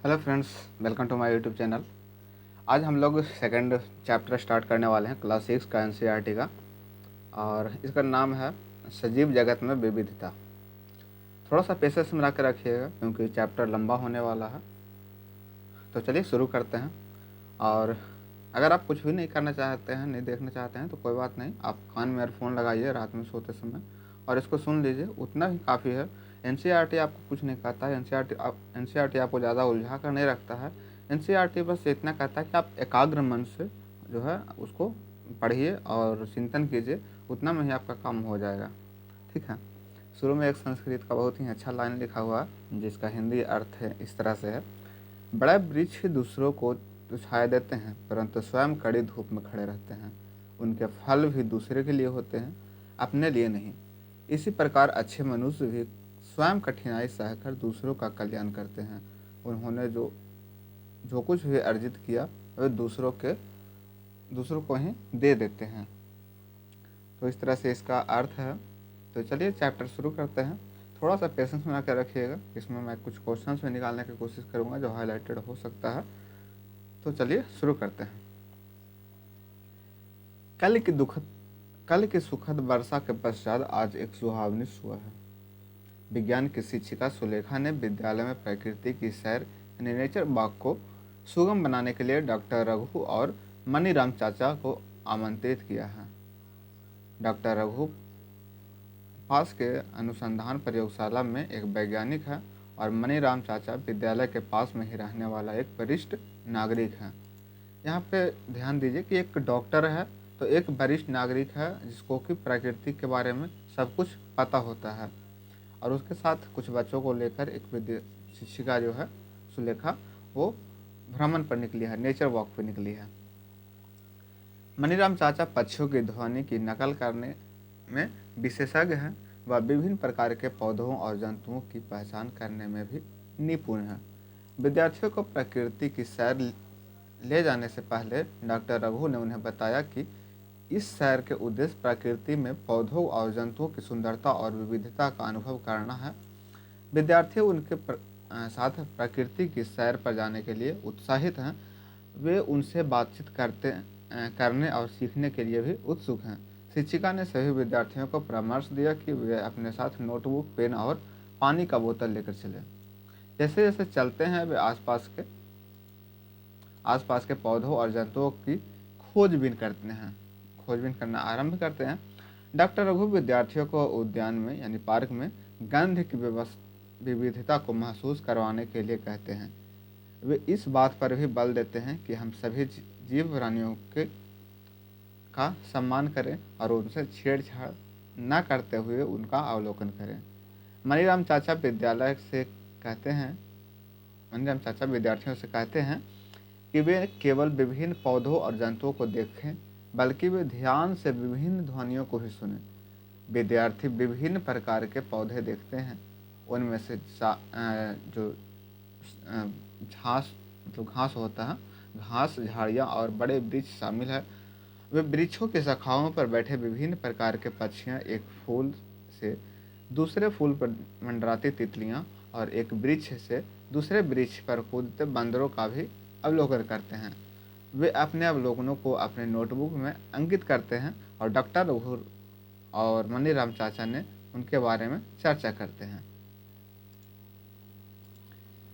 Hello friends, welcome to my YouTube channel. आज हम लोग सेकंड चैप्टर स्टार्ट करने वाले हैं क्लास 6 का एनसीईआरटी का, और इसका नाम है सजीव जगत में विविधता। थोड़ा सा पेशेंस में कर रखिएगा क्योंकि चैप्टर लंबा होने वाला है। तो चलिए शुरू करते हैं। और अगर आप कुछ भी नहीं करना चाहते हैं, नहीं देखना चाहते हैं तो कोई बात नहीं, आप कान में ईयरफोन लगाइए रात में सोते समय और इसको सुन लीजिए, उतना ही काफ़ी है। एनसीईआरटी आपको कुछ नहीं कहता है, एनसीईआरटी आपको ज़्यादा उलझा कर नहीं रखता है। एनसीईआरटी बस इतना कहता है कि आप एकाग्र मन से जो है उसको पढ़िए और चिंतन कीजिए, उतना में ही आपका काम हो जाएगा। ठीक है। शुरू में एक संस्कृत का बहुत ही अच्छा लाइन लिखा हुआ है जिसका हिंदी अर्थ है इस तरह से है। बड़े वृक्ष दूसरों को तो छाया देते हैं परंतु स्वयं कड़ी धूप में खड़े रहते हैं। उनके फल भी दूसरे के लिए होते हैं, अपने लिए नहीं। इसी प्रकार अच्छे मनुष्य भी स्वयं कठिनाई सहकर दूसरों का कल्याण करते हैं। उन्होंने जो जो कुछ भी अर्जित किया वे दूसरों को ही दे देते हैं। तो इस तरह से इसका अर्थ है। तो चलिए चैप्टर शुरू करते हैं। थोड़ा सा पेशेंस बना कर रखिएगा, इसमें मैं कुछ क्वेश्चंस भी निकालने की कोशिश करूंगा जो हाईलाइटेड हो सकता है। तो चलिए शुरू करते हैं। कल की दुखद कल की सुखद वर्षा के पश्चात आज एक सुहावनी सुबह है। विज्ञान की शिक्षिका सुलेखा ने विद्यालय में प्रकृति की सैर यानी नेचर वॉक को सुगम बनाने के लिए डॉक्टर रघु और मनीराम चाचा को आमंत्रित किया है। डॉक्टर रघु पास के अनुसंधान प्रयोगशाला में एक वैज्ञानिक है और मनीराम चाचा विद्यालय के पास में ही रहने वाला एक वरिष्ठ नागरिक है। यहाँ पे ध्यान दीजिए कि एक डॉक्टर है तो एक वरिष्ठ नागरिक है जिसको कि प्रकृति के बारे में सब कुछ पता होता है, और उसके साथ कुछ बच्चों को लेकर एक शिक्षिका जो है सुलेखा वो भ्रमण पर निकली है, नेचर वॉक पर निकली है। मनीराम चाचा पक्षियों की ध्वनि की नकल करने में विशेषज्ञ हैं। वह विभिन्न प्रकार के पौधों और जंतुओं की पहचान करने में भी निपुण हैं। विद्यार्थियों को प्रकृति की सैर ले जाने से पहले डॉक्टर रघु ने उन्हें बताया कि इस सैर के उद्देश्य प्रकृति में पौधों और जंतुओं की सुंदरता और विविधता का अनुभव करना है। विद्यार्थी उनके साथ प्रकृति की सैर पर जाने के लिए उत्साहित हैं। वे उनसे बातचीत करने और सीखने के लिए भी उत्सुक हैं। शिक्षिका ने सभी विद्यार्थियों को परामर्श दिया कि वे अपने साथ नोटबुक, पेन और पानी का बोतल लेकर चलें। जैसे जैसे चलते हैं वे आसपास के पौधों और जंतुओं की खोजबीन करना आरंभ करते हैं। डॉक्टर रघु विद्यार्थियों को उद्यान में यानी पार्क में गंध की विविधता को महसूस करवाने के लिए कहते हैं। वे इस बात पर भी बल देते हैं कि हम सभी जीव प्राणियों का सम्मान करें और उनसे छेड़छाड़ न करते हुए उनका अवलोकन करें। मनीराम चाचा विद्यार्थियों से कहते हैं कि वे केवल विभिन्न पौधों और जंतुओं को देखें, बल्कि वे ध्यान से विभिन्न ध्वनियों को भी सुनें। विद्यार्थी विभिन्न प्रकार के पौधे देखते हैं, उनमें से जो घास होता है, घास, झाड़ियाँ और बड़े वृक्ष शामिल है। वे वृक्षों की शाखाओं पर बैठे विभिन्न प्रकार के पक्षियाँ, एक फूल से दूसरे फूल पर मंडराती तितलियाँ और एक वृक्ष से दूसरे वृक्ष पर कूदते बंदरों का भी अवलोकन करते हैं। वे अपने अवलोकनों को अपने नोटबुक में अंकित करते हैं और डॉक्टर रघु और मनीराम चाचा ने उनके बारे में चर्चा करते हैं।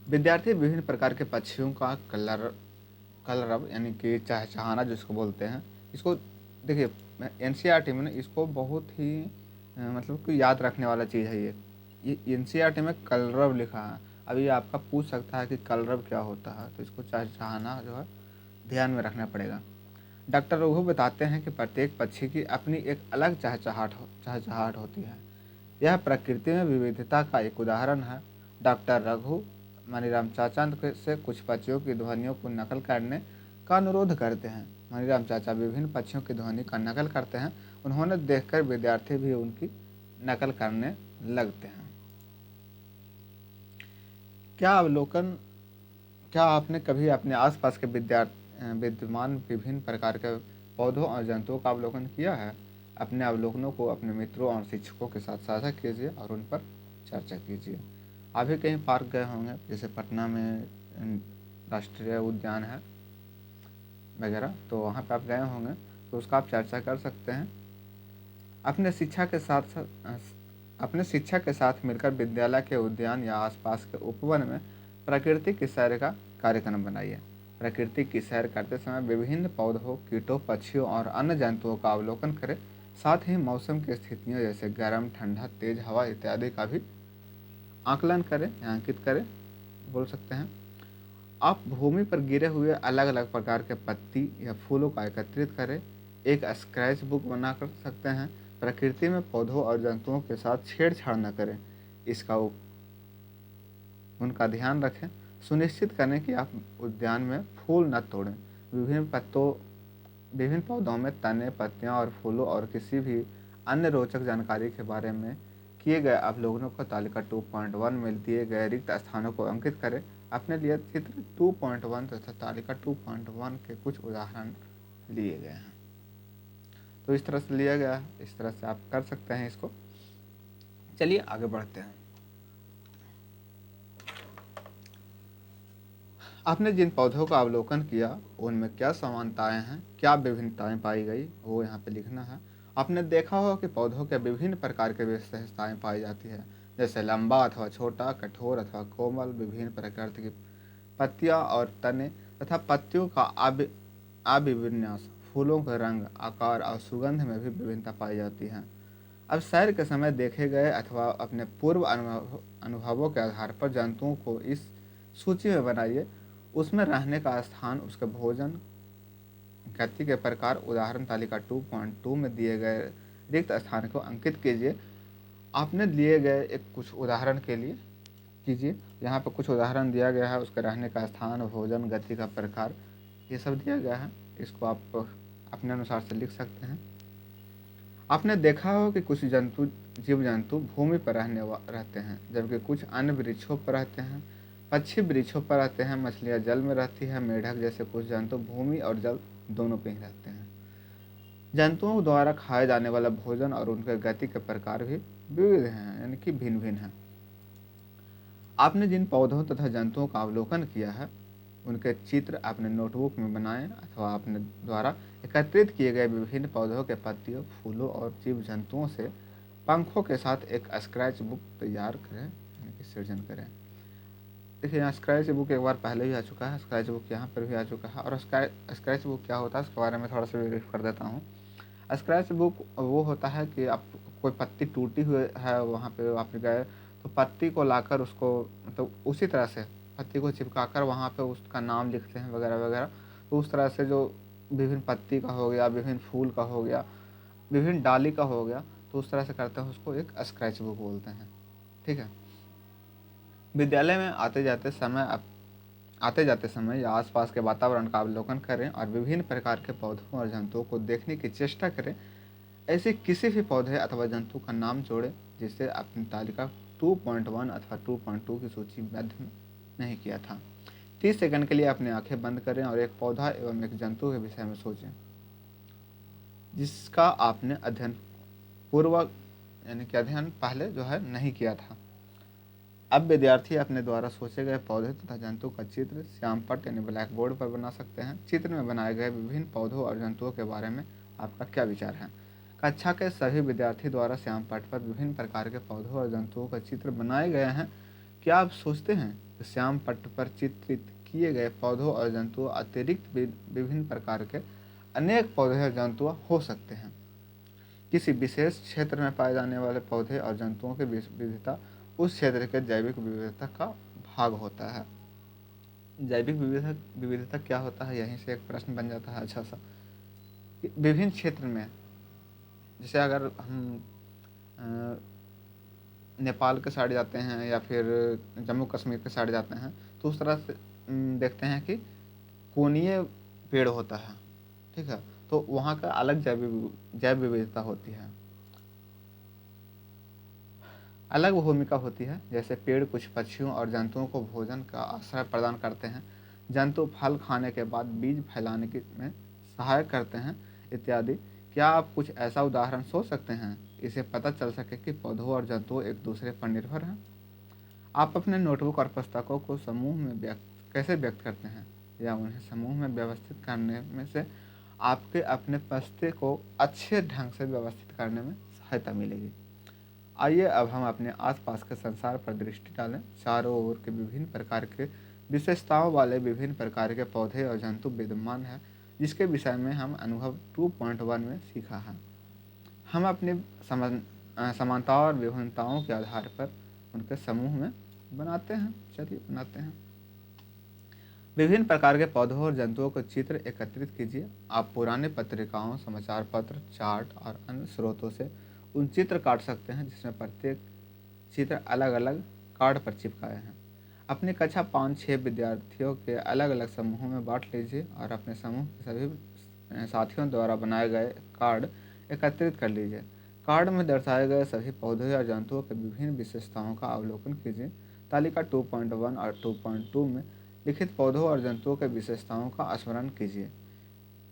विद्यार्थी विभिन्न प्रकार के पक्षियों का कलरव यानी कि चहचहाना जिसको बोलते हैं, इसको देखिए एनसीईआरटी में ना इसको बहुत ही मतलब कि याद रखने वाला चीज़ है। ये एनसीईआरटी में कलरव लिखा है। अभी आपका पूछ सकता है कि कलरव क्या होता है, तो इसको चहचहाना जो है ध्यान में रखना पड़ेगा। डॉक्टर रघु बताते हैं कि प्रत्येक पक्षी की अपनी एक अलग चहचहाट होती है। यह प्रकृति में विविधता का एक उदाहरण है। डॉक्टर रघु मनीराम चाचा से कुछ पक्षियों की ध्वनियों को नकल करने का अनुरोध करते हैं। मनीराम चाचा विभिन्न पक्षियों की ध्वनि का नकल करते हैं। उन्होंने देखकर विद्यार्थी भी उनकी नकल करने लगते हैं। क्या आपने कभी अपने आसपास के विद्यमान विभिन्न प्रकार के पौधों और जंतुओं का अवलोकन किया है? अपने अवलोकनों को अपने मित्रों और शिक्षकों के साथ साझा कीजिए और उन पर चर्चा कीजिए। आप भी कहीं पार्क गए होंगे, जैसे पटना में राष्ट्रीय उद्यान है वगैरह, तो वहाँ पे आप गए होंगे, तो उसका आप चर्चा कर सकते हैं। अपने शिक्षा के साथ मिलकर विद्यालय के उद्यान या आसपास के उपवन में प्रकृति की सैर का कार्यक्रम बनाइए। प्रकृति की सैर करते समय विभिन्न पौधों, कीटों, पक्षियों और अन्य जंतुओं का अवलोकन करें। साथ ही मौसम की स्थितियों जैसे गर्म, ठंडा, तेज हवा इत्यादि का भी आकलन करें या अंकित करें, बोल सकते हैं। आप भूमि पर गिरे हुए अलग अलग प्रकार के पत्ती या फूलों का एकत्रित करें, एक स्क्रैच बुक बना कर सकते हैं। प्रकृति में पौधों और जंतुओं के साथ छेड़छाड़ न करें, इसका उनका ध्यान रखें। सुनिश्चित करें कि आप उद्यान में फूल न तोड़ें। विभिन्न पौधों में तने, पत्तियां और फूलों और किसी भी अन्य रोचक जानकारी के बारे में किए गए अवलोकनों को तालिका 2.1 में दिए गए रिक्त स्थानों को अंकित करें। अपने लिए चित्र 2.1 तथा तालिका 2.1 के कुछ उदाहरण लिए गए हैं। तो इस तरह से लिया गया है, इस तरह से आप कर सकते हैं इसको। चलिए आगे बढ़ते हैं। आपने जिन पौधों का अवलोकन किया उनमें क्या समानताएं हैं, क्या विभिन्नताएं पाई गई, वो यहाँ पे लिखना है। आपने देखा होगा कि पौधों के विभिन्न प्रकार के विशेषताएं पाई जाती है, जैसे लंबा अथवा छोटा, कठोर अथवा कोमल, विभिन्न प्रकृति की पत्तियां और तने तथा पत्तियों का अभिविन्यास, फूलों का रंग, आकार और सुगंध में भी विभिन्नता पाई जाती है। अब सैर के समय देखे गए अथवा अपने पूर्व अनुभवों के आधार पर जंतुओं को इस सूची में बनाइए। उसमें रहने का स्थान, उसके भोजन, गति के प्रकार, उदाहरण तालिका 2.2 में दिए गए रिक्त स्थान को अंकित कीजिए। आपने लिए गए एक कुछ उदाहरण के लिए कीजिए। यहाँ पर कुछ उदाहरण दिया गया है, उसके रहने का स्थान, भोजन, गति का प्रकार, ये सब दिया गया है। इसको आप अपने अनुसार से लिख सकते हैं। आपने देखा हो कि कुछ जीव जंतु भूमि पर रहते हैं, जबकि कुछ अन्य वृक्षों पर रहते हैं। पक्षी वृक्षों पर रहते हैं, मछलियाँ जल में रहती है, मेढक जैसे कुछ जंतु भूमि और जल दोनों पे ही रहते हैं। जंतुओं द्वारा खाए जाने वाला भोजन और उनके गति के प्रकार भी विविध हैं, यानी कि भिन्न भिन्न हैं। आपने जिन पौधों तथा जंतुओं का अवलोकन किया है उनके चित्र अपने नोटबुक में बनाएं अथवा अपने द्वारा एकत्रित किए गए विभिन्न पौधों के पत्तियों, फूलों और जीव जंतुओं से पंखों के साथ एक स्क्रैच बुक तैयार करें, यानी कि सृजन करें। देखिए यहाँ स्क्रैच बुक एक बार पहले भी आ चुका है, स्क्रैच बुक यहाँ पर भी आ चुका है। और स्क्रैच बुक क्या होता है उसके बारे में थोड़ा सा ब्रीफ कर देता हूँ। स्क्रैच बुक वो होता है कि आप कोई पत्ती टूटी हुई है, वहाँ पे आप गए तो पत्ती को लाकर उसको मतलब उसी तरह से पत्ती को चिपका कर वहाँ पे उसका नाम लिखते हैं वगैरह वगैरह। तो उस तरह से जो विभिन्न पत्ती का हो गया, विभिन्न फूल का हो गया, विभिन्न डाली का हो गया, तो उस तरह से करते हैं, उसको एक स्क्रैच बुक बोलते हैं। ठीक है। विद्यालय में आते जाते समय या आसपास के वातावरण का अवलोकन करें और विभिन्न प्रकार के पौधों और जंतुओं को देखने की चेष्टा करें। ऐसे किसी भी पौधे अथवा जंतु का नाम जोड़ें जिसे अपनी तालिका 2.1 अथवा 2.2 की सूचीबद्ध नहीं किया था। 30 सेकंड के लिए अपनी आंखें बंद करें और एक पौधा एवं एक जंतु के विषय में सोचें जिसका आपने अध्ययन पहले जो है नहीं किया था। अब विद्यार्थी अपने द्वारा सोचे गए पौधे तथा जंतु का चित्र श्याम पट्ट यानी ब्लैक बोर्ड पर बना सकते हैं। चित्र में बनाए गए विभिन्न पौधों और जंतुओं के बारे में आपका क्या विचार है? कक्षा के सभी विद्यार्थी द्वारा श्याम पट्ट पर विभिन्न प्रकार के पौधों और जंतुओं का चित्र बनाए गए हैं। क्या आप सोचते हैं कि श्याम पट्ट पर चित्रित किए गए पौधों और जंतुओं अतिरिक्त विभिन्न प्रकार के अनेक पौधे और जंतु हो सकते हैं? किसी विशेष क्षेत्र में पाए जाने वाले पौधे और जंतुओं की विविधता उस क्षेत्र के जैविक विविधता का भाग होता है। जैविक विविधता क्या होता है, यहीं से एक प्रश्न बन जाता है अच्छा सा। विभिन्न क्षेत्र में, जैसे अगर हम नेपाल के साइड जाते हैं या फिर जम्मू कश्मीर के साइड जाते हैं तो उस तरह से देखते हैं कि कोनीय पेड़ होता है। ठीक है, तो वहाँ का अलग जैव विविधता होती है, अलग भूमिका होती है। जैसे पेड़ कुछ पक्षियों और जंतुओं को भोजन का आश्रय प्रदान करते हैं, जंतु फल खाने के बाद बीज फैलाने में सहायक करते हैं इत्यादि। क्या आप कुछ ऐसा उदाहरण सोच सकते हैं इसे पता चल सके कि पौधों और जंतु एक दूसरे पर निर्भर हैं? आप अपने नोटबुक और पुस्तकों को समूह में कैसे व्यक्त करते हैं या उन्हें समूह में व्यवस्थित करने में से आपके अपने पस्ते को अच्छे ढंग से व्यवस्थित करने में सहायता मिलेगी। आइए अब हम अपने आसपास के संसार पर दृष्टि डालें। चारों ओर के विभिन्न प्रकार के विशेषताओं वाले विभिन्न प्रकार के पौधे और जंतु विद्यमान हैं, जिसके विषय में हम अनुभव 2.1 में सीखा है। हम अपनी समानताओं और विभिन्नताओं के आधार पर उनके समूह में बनाते हैं। चलिए बनाते हैं। विभिन्न प्रकार के पौधों और जंतुओं के चित्र एकत्रित कीजिए। आप पुराने पत्रिकाओं, समाचार पत्र, चार्ट और अन्य स्रोतों से उन चित्र काट सकते हैं जिसमें प्रत्येक चित्र अलग अलग कार्ड पर चिपकाए हैं। अपनी कक्षा 5-6 विद्यार्थियों के अलग अलग समूहों में बांट लीजिए और अपने समूह के सभी साथियों द्वारा बनाए गए कार्ड एकत्रित कर लीजिए। कार्ड में दर्शाए गए सभी पौधों या जंतुओं के विभिन्न विशेषताओं का अवलोकन कीजिए। तालिका 2.1 और 2.2 में लिखित पौधों और जंतुओं के विशेषताओं का स्मरण कीजिए।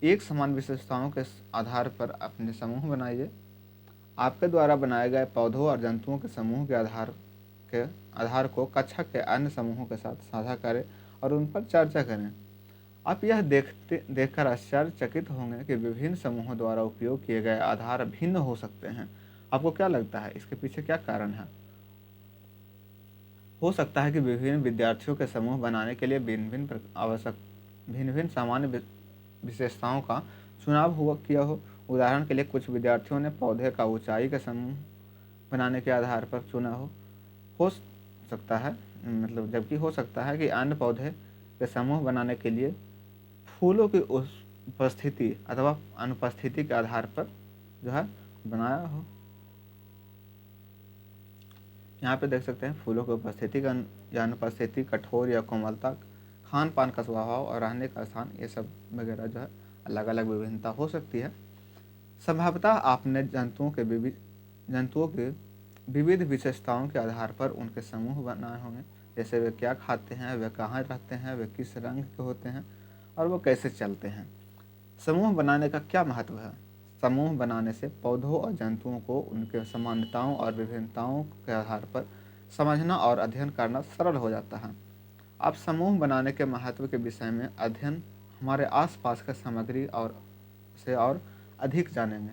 एक समान विशेषताओं के आधार पर अपने समूह बनाइए। आपके द्वारा बनाए गए पौधों और जंतुओं के समूह के आधार को कक्षा के अन्य समूहों के साथ साझा करें और उन पर चर्चा करें। आप यह देखकर आश्चर्यचकित होंगे कि विभिन्न समूहों द्वारा उपयोग किए गए आधार भिन्न हो सकते हैं। आपको क्या लगता है, इसके पीछे क्या कारण है? हो सकता है कि विभिन्न विद्यार्थियों के समूह बनाने के लिए भिन्न सामान्य विशेषताओं का चुनाव किया हो। उदाहरण के लिए कुछ विद्यार्थियों ने पौधे का ऊंचाई का समूह बनाने के आधार पर चुना हो सकता है, जबकि हो सकता है कि अन्य पौधे के समूह बनाने के लिए फूलों की उपस्थिति अथवा अनुपस्थिति के आधार पर बनाया हो। यहाँ पे देख सकते हैं फूलों की उपस्थिति या अनुपस्थिति, कठोर या कोमलता, खान पान का स्वभाव और रहने का स्थान, ये सब वगैरह अलग अलग विभिन्नता हो सकती है। संभवतः आपने जंतुओं के विविध विशेषताओं के आधार पर उनके समूह बनाए होंगे, जैसे वे क्या खाते हैं, वे कहाँ रहते हैं, वे किस रंग के होते हैं और वो कैसे चलते हैं। समूह बनाने का क्या महत्व है? समूह बनाने से पौधों और जंतुओं को उनके समानताओं और विभिन्नताओं के आधार पर समझना और अध्ययन करना सरल हो जाता है। आप समूह बनाने के महत्व के विषय में अध्ययन हमारे आसपास के सामग्री और अधिक जानेंगे।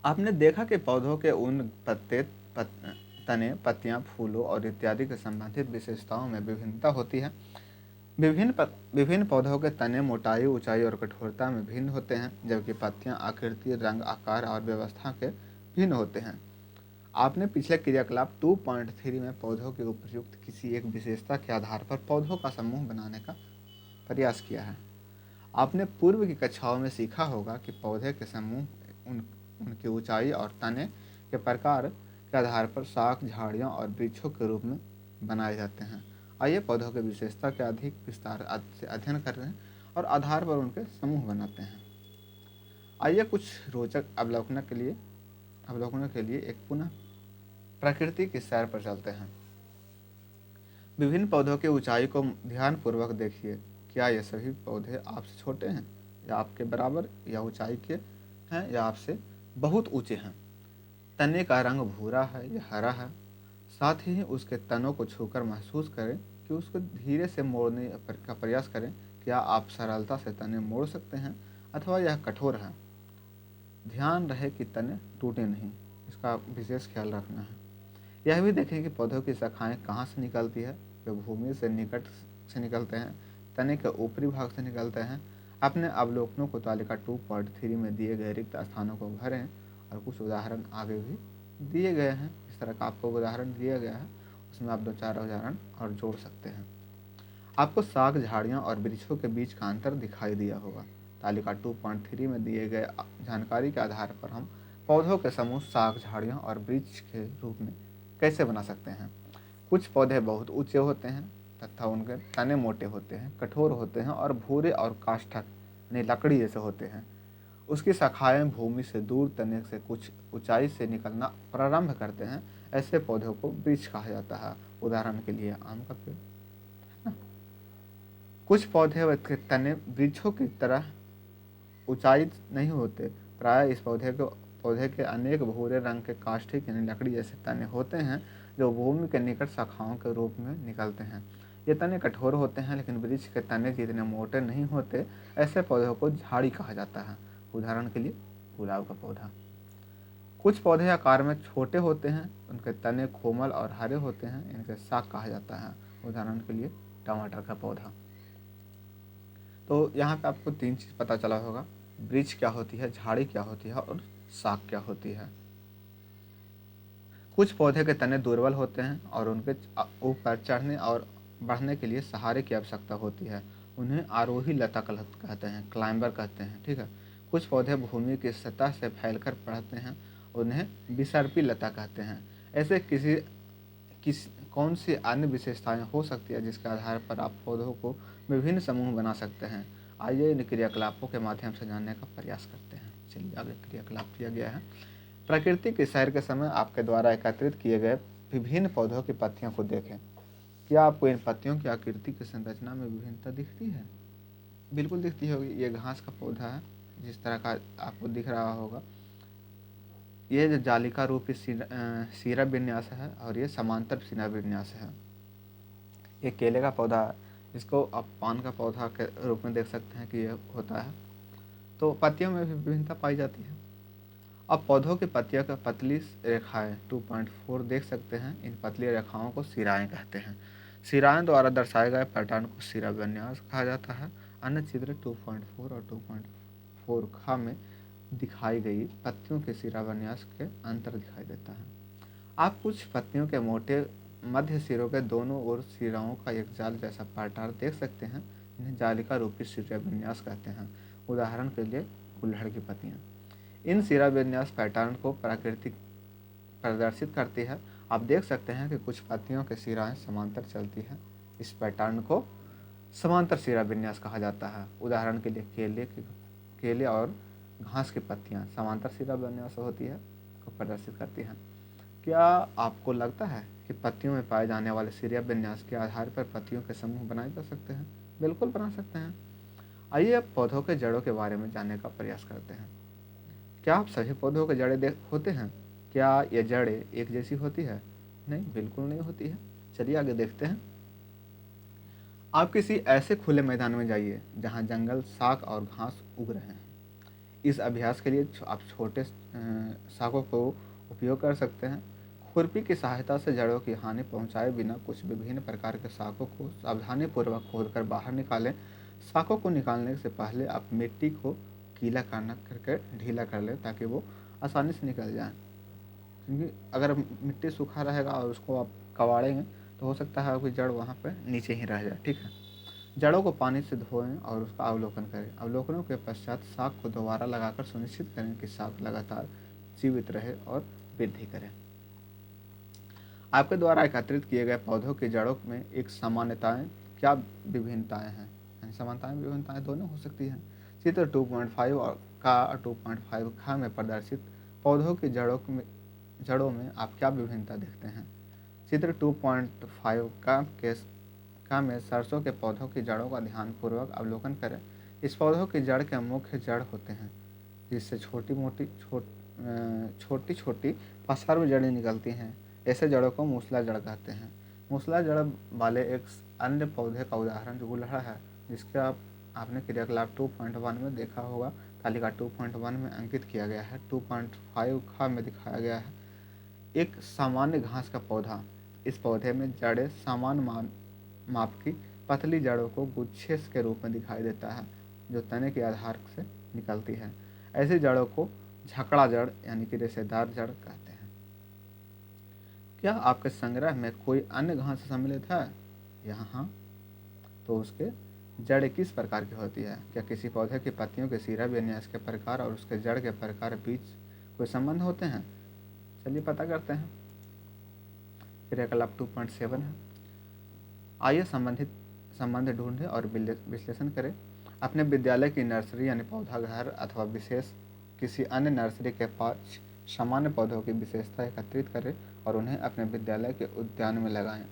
आपने देखा कि पौधों के उन तने, पत्तियां, फूलों और इत्यादि के संबंधित विशेषताओं में विभिन्नता होती है। विभिन्न पौधों के तने मोटाई, ऊंचाई और कठोरता में भिन्न होते हैं, जबकि पत्तियां आकृति, रंग, आकार और व्यवस्था के भिन्न होते हैं। आपने पिछले क्रियाकलाप 2.3 में पौधों के उपयुक्त किसी एक विशेषता के आधार पर पौधों का समूह बनाने का प्रयास किया है। आपने पूर्व की कक्षाओं में सीखा होगा कि पौधे के समूह उनकी ऊंचाई और तने के प्रकार के आधार पर शाख, झाड़ियों और वृक्षों के रूप में बनाए जाते हैं। आइए पौधों के विशेषता के अधिक विस्तार से अध्ययन कर रहे हैं और आधार पर उनके समूह बनाते हैं। आइए कुछ रोचक अवलोकनों के लिए एक पुनः प्रकृति की सैर पर चलते हैं। विभिन्न पौधों की ऊंचाई को ध्यानपूर्वक देखिए। क्या ये सभी पौधे आपसे छोटे हैं या आपके बराबर या ऊंचाई के हैं या आपसे बहुत ऊंचे हैं? तने का रंग भूरा है या हरा है? साथ ही उसके तनों को छूकर महसूस करें कि उसको धीरे से मोड़ने का प्रयास करें। क्या आप सरलता से तने मोड़ सकते हैं अथवा यह कठोर है? ध्यान रहे कि तने टूटे नहीं, इसका विशेष ख्याल रखना है। यह भी देखें कि पौधों की शाखाएं कहाँ से निकलती है। वे भूमि से निकट से निकलते हैं, तने के ऊपरी भाग से निकलते हैं। अपने अवलोकनों को तालिका 2.3 में दिए गए रिक्त स्थानों को भरें और कुछ उदाहरण आगे भी दिए गए हैं। इस तरह का आपको उदाहरण दिया गया है, उसमें आप 2-4 उदाहरण और जोड़ सकते हैं। आपको शाख, झाड़ियों और वृक्षों के बीच का अंतर दिखाई दिया होगा। तालिका 2.3 में दिए गए जानकारी के आधार पर हम पौधों के समूह शाख, झाड़ियों और वृक्ष के रूप में कैसे बना सकते हैं। कुछ पौधे बहुत ऊंचे होते हैं तथा उनके तने मोटे होते हैं, कठोर होते हैं और भूरे और काष्ठक यानी लकड़ी जैसे होते हैं। उसकी शाखाएं भूमि से दूर तने से कुछ ऊंचाई से निकलना प्रारंभ करते हैं। ऐसे पौधों को वृक्ष कहा जाता है। उदाहरण के लिए आम का पेड़। कुछ पौधे के तने वृक्षों की तरह ऊंचाई नहीं होते। प्राय इस पौधे के अनेक भूरे रंग के काष्ठिक यानी लकड़ी जैसे तने होते हैं जो भूमि के निकट शाखाओं के रूप में निकलते हैं। ये तने कठोर होते हैं लेकिन वृक्ष के तने जितने मोटे नहीं होते। ऐसे पौधों को झाड़ी कहा जाता है। उदाहरण के लिए गुलाब का पौधा। कुछ पौधे आकार में छोटे होते हैं, उनके तने कोमल और हरे होते हैं, इनके शाक कहा जाता है। उदाहरण के लिए टमाटर का पौधा। तो यहाँ पे आपको 3 चीज़ पता चला होगा, वृक्ष क्या होती है, झाड़ी क्या होती है और शाक क्या होती है। कुछ पौधे के तने दुर्बल होते हैं और उनके ऊपर चढ़ने और बढ़ने के लिए सहारे की आवश्यकता होती है। उन्हें आरोही लता कहते हैं, क्लाइंबर कहते हैं। ठीक है। कुछ पौधे भूमि की सतह से फैलकर बढ़ते हैं, उन्हें विसर्पी लता कहते हैं। ऐसे किस कौन सी अन्य विशेषताएं हो सकती है जिसके आधार पर आप पौधों को विभिन्न समूह बना सकते हैं। आइए इन क्रियाकलापों के माध्यम से जानने का प्रयास करते हैं। चलिए आगे क्रियाकलाप दिया गया है। प्रकृति की सैर के समय आपके द्वारा एकत्रित किए गए विभिन्न पौधों की पत्तियों को देखें। क्या आपको इन पत्तियों की आकृति की संरचना में विभिन्नता दिखती है? बिल्कुल दिखती होगी। ये घास का पौधा है, जिस तरह का आपको दिख रहा होगा। ये जो जालिका रूपी सीरा विन्यास है और ये समांतर सीरा विन्यास है। ये केले का पौधा है, जिसको आप पान का पौधा के रूप में देख सकते हैं कि ये होता है। तो पत्तियों में भी विभिन्नता पाई जाती है। अब पौधों की पत्तियों का पतली रेखाएं 2.4 देख सकते हैं। इन पतली रेखाओं को सिराएं कहते हैं। सिराएं द्वारा दर्शाए गए पैटर्न को सिरा विन्यास कहा जाता है। अन्य चित्र 2.4 और 2.4 खा में दिखाई गई पत्तियों के सिरा विन्यास के अंतर दिखाई देता है। आप कुछ पत्तियों के मोटे मध्य सिरों के दोनों ओर सिराओं का एक जाल जैसा पैटर्न देख सकते हैं। इन्हें जालिका रूपी सिरा विन्यास कहते हैं। उदाहरण के लिए कुल्हड़ की पत्तियां। इन सिरा विन्यास पैटर्न को प्रकृति प्रदर्शित करती है। आप देख सकते हैं कि कुछ पत्तियों के सिराएं समांतर चलती है। इस पैटर्न को समांतर सिरा विन्यास कहा जाता है। उदाहरण के लिए केले और घास की पत्तियां समांतर सिरा विन्यास होती है को प्रदर्शित करती हैं। क्या आपको लगता है कि पत्तियों में पाए जाने वाले सिरा विन्यास के आधार पर पत्तियों के समूह बनाए जा सकते हैं? बिल्कुल बना सकते हैं। आइए अब पौधों के जड़ों के बारे में जानने का प्रयास करते हैं। क्या आप सभी पौधों के जड़ें होते हैं? क्या ये जड़ें एक जैसी होती है? नहीं, बिल्कुल नहीं होती है। चलिए आगे देखते हैं। आप किसी ऐसे खुले मैदान में जाइए जहां जंगल, शाक और घास उग रहे हैं। इस अभ्यास के लिए आप छोटे शाकों को उपयोग कर सकते हैं। खुरपी की सहायता से जड़ों की हानि पहुंचाए बिना कुछ विभिन्न प्रकार के शाकों को सावधानीपूर्वक खोदकर बाहर निकालें। शाकों को निकालने से पहले आप मिट्टी को गीला करके ढीला कर लें ताकि वो आसानी से निकल जाए। क्योंकि अगर मिट्टी सूखा रहेगा और उसको आप कबाड़ेंगे तो हो सकता है आपकी जड़ वहाँ पे नीचे ही रह जाए। ठीक है। जड़ों को पानी से धोएं और उसका अवलोकन करें। अवलोकनों के पश्चात शाक को दोबारा लगाकर सुनिश्चित करें कि शाक लगातार जीवित रहे और वृद्धि करें। आपके द्वारा एकत्रित किए गए पौधों की जड़ों में एक सामान्यताएं क्या विभिन्नताएं हैं? समानताएं विभिन्नताएं दोनों हो सकती हैं। चित्र 2.5 और का 2.5 खा में प्रदर्शित पौधों की जड़ों में आप क्या विभिन्नता देखते हैं? चित्र 2.5 का में सरसों के पौधों की जड़ों का ध्यानपूर्वक अवलोकन करें। इस पौधों की जड़ के मुख्य जड़ होते हैं, जिससे छोटी छोटी पसर्म जड़ें निकलती हैं। ऐसे जड़ों को मूसला जड़ कहते हैं। मूसला जड़ वाले एक अन्य पौधे का उदाहरण गुलहड़ है, जिसके आपने क्रियाकलाप 2.1 में देखा होगा। तालिका 2.1 में अंकित किया गया है। 2.5 खा में दिखाया गया है। एक सामान्य घास का पौधा। इस पौधे में जड़ें सामान्य माप की पतली जड़ों को गुच्छे के रूप में दिखाई देता है, जो तने के आधार से निकलती है। ऐसी जड़ों को झकड़ा जड़ यानी कि रेशेदार जड़ कहते हैं। क्या आपके संग्रह में कोई अन्य घास सम्मिलित है? यहाँ तो उसके जड़ किस प्रकार की होती है? क्या किसी पौधे की पत्तियों के सिरा विन्यास के प्रकार और उसके जड़ के प्रकार बीच कोई संबंध होते हैं? चलिए पता करते हैं। क्रियाकलाप 2.7 है। आइए संबंध ढूंढें और विश्लेषण करें। अपने विद्यालय की नर्सरी यानी पौधा घर अथवा विशेष किसी अन्य नर्सरी के पास सामान्य पौधों की विशेषता एकत्रित करें और उन्हें अपने विद्यालय के उद्यान में लगाएं।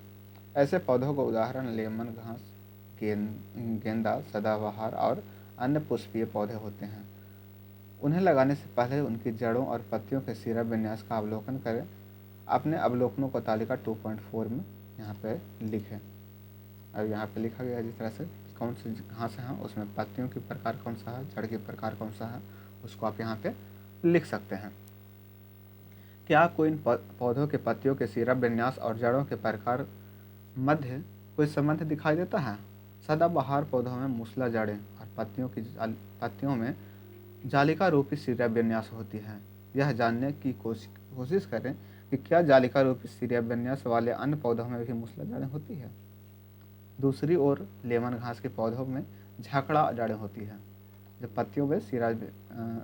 ऐसे पौधों का उदाहरण लेमन घास, गेंदा, सदाबहार और अन्य पुष्पीय पौधे होते हैं। उन्हें लगाने से पहले उनकी जड़ों और पत्तियों के सिरा विन्यास का अवलोकन करें। अपने अवलोकनों को तालिका 2.4 में यहाँ पे लिखें। और यहाँ पे लिखा गया है जिस तरह से कौन सी घास है, उसमें पत्तियों की प्रकार कौन सा है, जड़ की प्रकार कौन सा है, उसको आप यहाँ पे लिख सकते हैं। क्या आपको इन पौधों के पत्तियों के सिरा विन्यास और जड़ों के प्रकार मध्य कोई संबंध दिखाई देता है? सदाबहार पौधों में मूसला जड़ें और पत्तियों में जालिका रूपी सिरा विन्यास होती है। यह जानने की कोशिश करें कि क्या जालिका रूपी सिरा विन्यास वाले अन्य पौधों में भी मूसला जड़ें होती है। दूसरी ओर लेमन घास के पौधों में झाकड़ा जड़ें होती है, जो पत्तियों में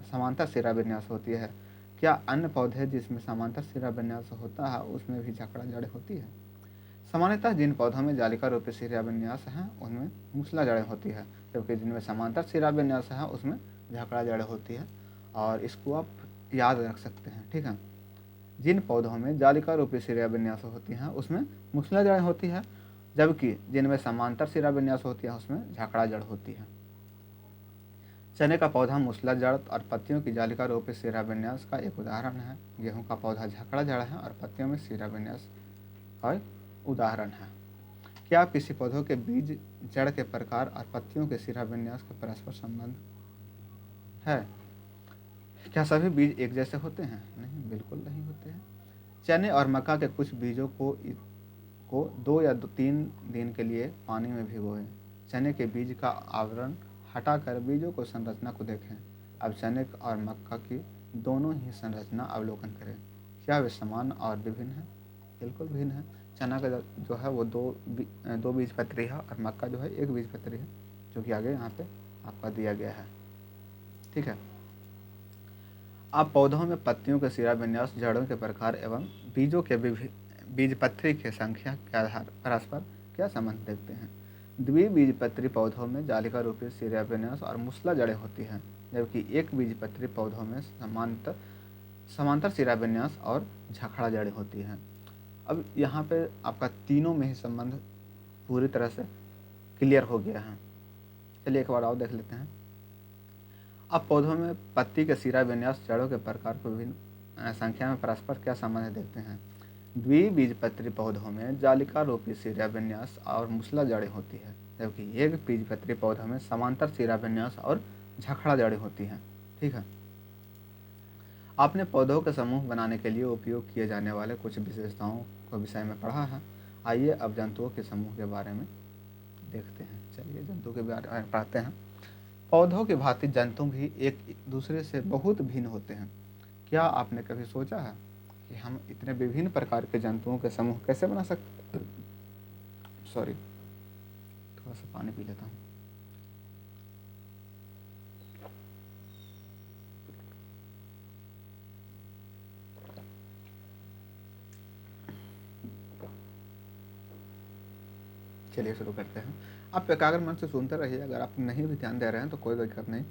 समांतर सिरा विन्यास होती है। क्या अन्य पौधे जिसमें समांतर सिरा विन्यास होता है उसमें भी झाकड़ा जड़ें होती है? सामान्यतः जिन पौधों में जालिका रूपी सिरा विन्यास है उनमें मूसला जड़ें होती है, जबकि जिनमें समांतर सिरा विन्यास है उसमें झाकड़ा जड़ें होती है। और इसको आप याद रख सकते हैं, ठीक है। जिन पौधों में जालिका रूपी सिरा विन्यास होती हैं उसमें मूसला जड़ें होती है, जबकि जिनमें समांतर सिरा विन्यास होती है उसमें झाकड़ा जड़ होती है। चने का पौधा मूसला जड़ और पत्तियों की जालिका रूपी सिरा विन्यास का एक उदाहरण है। गेहूं का पौधा झाकड़ा जड़ है और पत्तियों में सिरा विन्यास का एक उदाहरण है। क्या आप किसी पौधों के बीज, जड़ के प्रकार और पत्तियों के सिरा विन्यास का परस्पर संबंध है? क्या सभी बीज एक जैसे होते हैं? नहीं, बिल्कुल नहीं होते हैं। चने और मक्का के कुछ बीजों को 2 या 3 दिन के लिए पानी में भिगोएं। चने के बीज का आवरण हटाकर बीजों को संरचना को देखें। अब चने और मक्का की दोनों ही संरचना अवलोकन करें। क्या वे समान और विभिन्न हैं? बिल्कुल भिन्न है। चना का जो है वो दो बीजपत्री है और मक्का जो है एक बीजपत्री है, जो कि आगे यहाँ पे आपका दिया गया है, ठीक है। आप पौधों में पत्तियों के सिरा विन्यास, जड़ों के प्रकार एवं बीजों के बीजपत्री की संख्या के आधार परस्पर क्या संबंध देखते हैं? द्विबीजपत्री पौधों में जालिका रूपी सिरा विन्यास और मूसला जड़ें होती हैं, जबकि एक बीजपत्री पौधों में समांतर सिरा विन्यास और झखड़ा जड़ें होती हैं। अब यहाँ पे आपका तीनों में ही संबंध पूरी तरह से क्लियर हो गया है। चलिए एक बार और देख लेते हैं। अब पौधों में पत्ती के सिरा विन्यास, जड़ों के प्रकार को विभिन्न संख्या में परस्पर क्या संबंध देखते हैं? द्विबीजपत्री पौधों में जालिका रूपी सिरा विन्यास और मूसला जड़ें होती है, जबकि एक बीजपत्री पौधों में समांतर सिरा विन्यास और झखड़ा जड़ें होती हैं, ठीक है। आपने पौधों के समूह बनाने के लिए उपयोग किए जाने वाले कुछ विशेषताओं को विषय में पढ़ा है। आइए अब जंतुओं के समूह के बारे में देखते हैं। चलिए जंतु के बारे में पढ़ते हैं। पौधों की भांति जंतु भी एक दूसरे से बहुत भिन्न होते हैं। क्या आपने कभी सोचा है कि हम इतने विभिन्न प्रकार के जंतुओं के समूह कैसे बना सकते हैं? सॉरी, थोड़ा सा पानी पी लेता हूँ। चलिए शुरू करते हैं। आप एकाग्र मन से सुनते रहिए। अगर आप नहीं भी ध्यान दे रहे हैं तो कोई दिक्कत नहीं,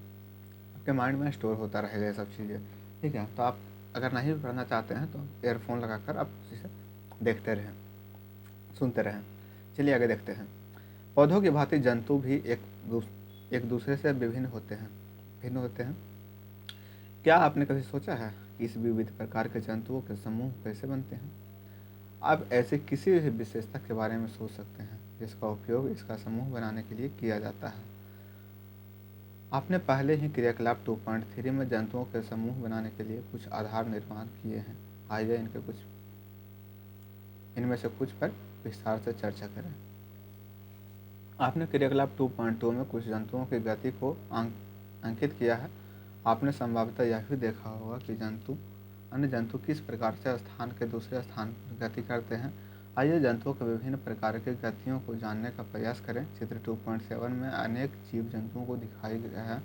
आपके माइंड में स्टोर होता रहेगा ये सब चीज़ें, ठीक है। तो आप अगर नहीं भी पढ़ना चाहते हैं तो एयरफोन लगाकर आप इसे देखते रहें, सुनते रहें। चलिए आगे देखते हैं। पौधों की भांति जंतु भी एक दूसरे से भिन्न होते हैं। क्या आपने कभी सोचा है कि इस विविध प्रकार के जंतुओं के समूह कैसे बनते हैं? आप ऐसे किसी भी विशेषता के बारे में सोच सकते हैं जिसका उपयोग इसका समूह बनाने के लिए किया जाता है। आपने पहले ही क्रियाकलाप 2.3 में जंतुओं के समूह बनाने के लिए कुछ आधार निर्माण किए हैं। आइए इनमें से कुछ पर विस्तार से चर्चा करें। आपने क्रियाकलाप 2.2 में कुछ जंतुओं की गति को अंकित किया है। आपने संभवतः यह भी देखा होगा कि अन्य जंतु किस प्रकार से स्थान के दूसरे स्थान पर गति करते हैं। आइए जंतुओं के विभिन्न प्रकार की गतियों को जानने का प्रयास करें। चित्र 2.7 में अनेक जीव जंतुओं को दिखाई गया है।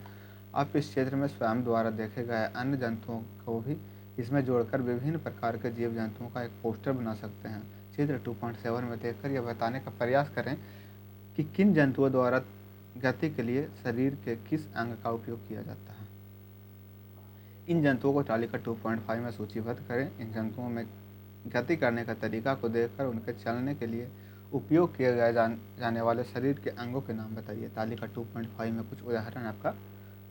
आप इस क्षेत्र में स्वयं द्वारा देखे गए अन्य जंतुओं को भी इसमें जोड़कर विभिन्न प्रकार के जीव जंतुओं का एक पोस्टर बना सकते हैं। चित्र 2.7 में देखकर यह बताने का प्रयास करें कि किन जंतुओं द्वारा गति के लिए शरीर के किस अंग का उपयोग किया जाता है। इन जंतुओं को तालिका 2.5 में सूचीबद्ध करें। इन जंतुओं में गति करने का तरीका को देखकर उनके चलने के लिए उपयोग किए जाने वाले शरीर के अंगों के नाम बताइए। तालिका 2.5 में कुछ उदाहरण आपका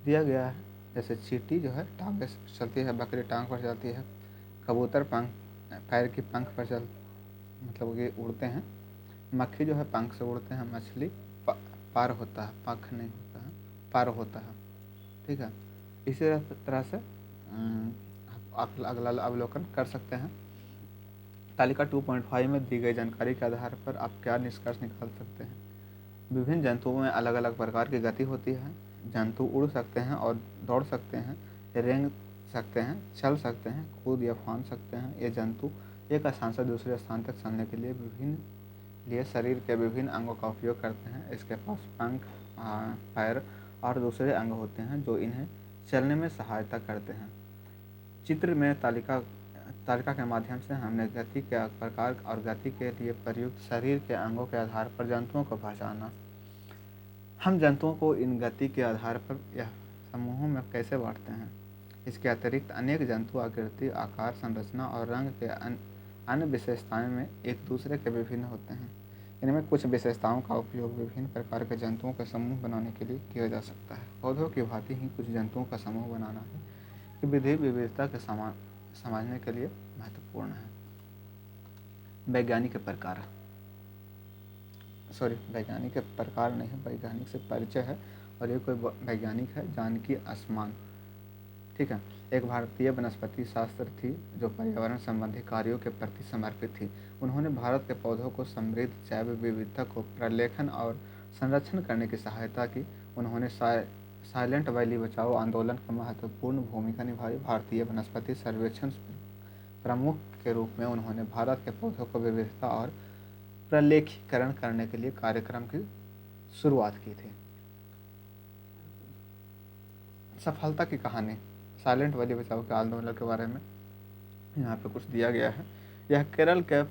दिया गया है, जैसे चींटी जो है टांग पर चलती है, बकरी टांग पर चलती है, कबूतर पैर की पंख पर मतलब ये उड़ते हैं, मक्खी जो है पंख से उड़ते हैं, मछली पर होता है, पंख नहीं होता है, पर होता है। ठीक है, इसी तरह से आप अगला अवलोकन कर सकते हैं। तालिका 2.5 में दी गई जानकारी के आधार पर आप क्या निष्कर्ष निकाल सकते हैं? विभिन्न जंतुओं में अलग अलग प्रकार की गति होती है। जंतु उड़ सकते हैं और दौड़ सकते हैं, रेंग सकते हैं, चल सकते हैं, कूद या फांद सकते हैं। ये जंतु एक स्थान से दूसरे स्थान तक चलने के लिए शरीर के विभिन्न अंगों का उपयोग करते हैं। इसके पास पंख, पैर और दूसरे अंग होते हैं जो इन्हें चलने में सहायता करते हैं। चित्र में तालिका के माध्यम से हमने गति के प्रकार और गति के लिए प्रयुक्त शरीर के अंगों के आधार पर जंतुओं को पहचाना। हम जंतुओं को इन गति के आधार पर यह समूहों में कैसे बांटते हैं? इसके अतिरिक्त अनेक जंतु आकृति, आकार, संरचना और रंग के अन्य विशेषताएं में एक दूसरे के विभिन्न होते हैं। इनमें कुछ विशेषताओं का उपयोग विभिन्न प्रकार के जंतुओं का समूह बनाने के लिए किया जा सकता है। पौधों की भांति ही कुछ जंतुओं का समूह बनाना है कि विविधता के समझने के लिए महत्वपूर्ण है। वैज्ञानिक प्रकार वैज्ञानिक प्रकार नहीं है, वैज्ञानिक से परिचय है। और ये कोई वैज्ञानिक है, जानकी असमान। ठीक है, एक भारतीय वनस्पति शास्त्र थी जो पर्यावरण संबंधी कार्यों के प्रति समर्पित थी। उन्होंने भारत के पौधों को समृद्ध जैव विविधता को प्रलेखन और संरक्षण करने की सहायता की। उन्होंने साइलेंट वैली बचाओ आंदोलन की महत्वपूर्ण भूमिका निभाई। भारतीय वनस्पति सर्वेक्षण प्रमुख के रूप में उन्होंने भारत के पौधों को विविधता और प्रलेखीकरण करने के लिए कार्यक्रम की शुरुआत की थी। सफलता की कहानी, साइलेंट वैली बचाओ के आंदोलन के बारे में यहाँ पे कुछ दिया गया है। यह केरल के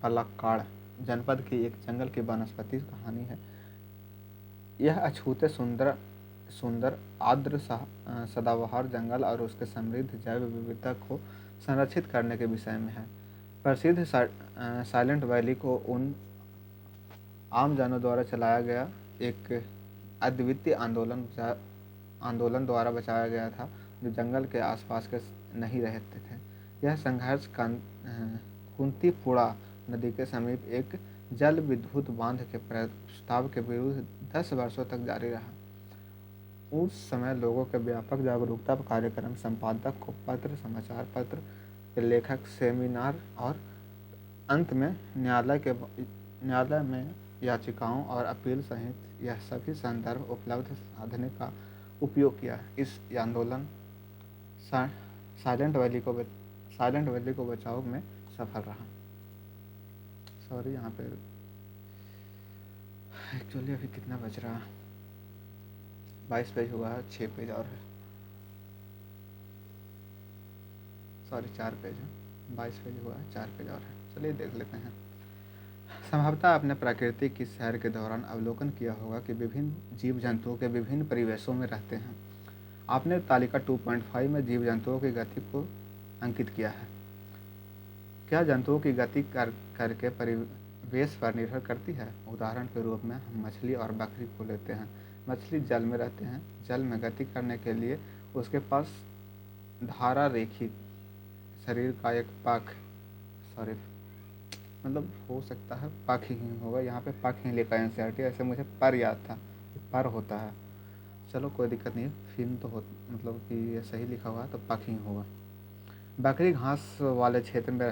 पलक्काड़ जनपद की एक जंगल की वनस्पति कहानी है। यह अछूते सुंदर आर्द्र सदाबहार जंगल और उसके समृद्ध जैव विविधता को संरक्षित करने के विषय में है। प्रसिद्ध साइलेंट वैली को उन आम जनों द्वारा चलाया गया एक अद्वितीय आंदोलन द्वारा बचाया गया था जो जंगल के आसपास के नहीं रहते थे। यह संघर्ष कुंतीपुड़ा नदी के समीप एक जल विद्युत बांध के प्रस्ताव के विरुद्ध 10 वर्षों तक जारी रहा। उस समय लोगों के व्यापक जागरूकता कार्यक्रम, संपादक को पत्र, समाचार पत्र के लेखक, सेमिनार और अंत में न्यायालय में याचिकाओं और अपील सहित यह सभी संदर्भ उपलब्ध साधने का उपयोग किया। इस आंदोलन साइलेंट वैली को बचाओ में सफल रहा। यहाँ पे एक्चुअली अभी कितना बच रहा, 22 पेज हुआ है, 6 पेज और है। 4 पेज है, 22 पेज हुआ है, 4 पेज और है। चलिए देख लेते हैं। संभवतः आपने प्रकृति की सैर के दौरान अवलोकन किया होगा कि विभिन्न जीव जंतुओं के विभिन्न परिवेशों में रहते हैं। आपने तालिका 2.5 में जीव जंतुओं की गति को अंकित किया है। क्या जंतुओं की गति करके परिवेश पर निर्भर करती है? उदाहरण के रूप में हम मछली और बकरी को लेते हैं। मछली जल में रहते हैं। जल में गति करने के लिए उसके पास धारा रेखी शरीर का एक हो सकता है पख ही होगा, यहाँ पे पख ही लिखा है NCERT। ऐसे मुझे पर याद था, पर होता है। चलो कोई दिक्कत नहीं, फिल्म तो कि ये सही लिखा हुआ है तो पख ही होगा। बकरी घास वाले क्षेत्र में